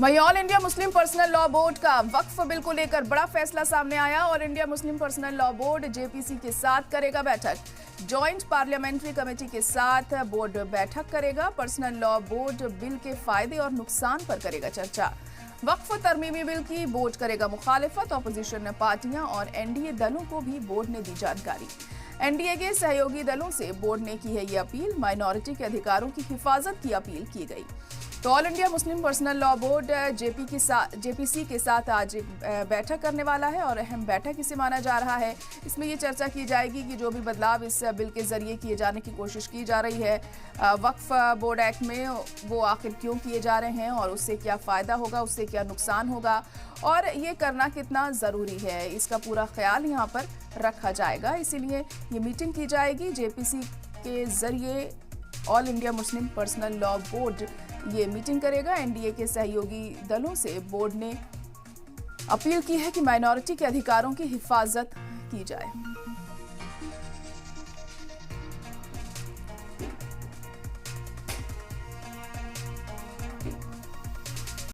वहीं all India Muslim personal law board का वक्फ bill को लेकर बड़ा फैसला सामने आया। All India Muslim personal law board JPC के साथ करेगा बैठक। जॉइंट पार्लियामेंट्री कमेटी के साथ बोर्ड बैठक करेगा। पर्सनल लॉ बोर्ड बिल के फायदे और नुकसान पर करेगा चर्चा। वक्फ तरमीमी बिल की बोर्ड करेगा मुखालिफत। ऑपोजिशन पार्टियां और एनडीए दलों को भी बोर्ड ने दी जानकारी। एनडीए के सहयोगी दलों से बोर्ड ने की है ये अपील। माइनॉरिटी के अधिकारों की हिफाजत की अपील की गई। तो all India Muslim personal law board JPC के साथ आज एक बैठक करने वाला है और अहम बैठक इसे माना जा रहा है। इसमें ये चर्चा की जाएगी कि जो भी बदलाव इस बिल के जरिए किए जाने की कोशिश की जा रही है वक्फ बोर्ड एक्ट में, वो आखिर क्यों किए जा रहे हैं और उससे क्या फ़ायदा होगा, उससे क्या नुकसान होगा और ये करना कितना ज़रूरी है, इसका पूरा ख्याल यहाँ पर रखा जाएगा। इसीलिए ये मीटिंग की जाएगी। जेपीसी के जरिए all India Muslim personal law board ये मीटिंग करेगा। एनडीए के सहयोगी दलों से बोर्ड ने अपील की है कि माइनॉरिटी के अधिकारों की हिफाजत की जाए।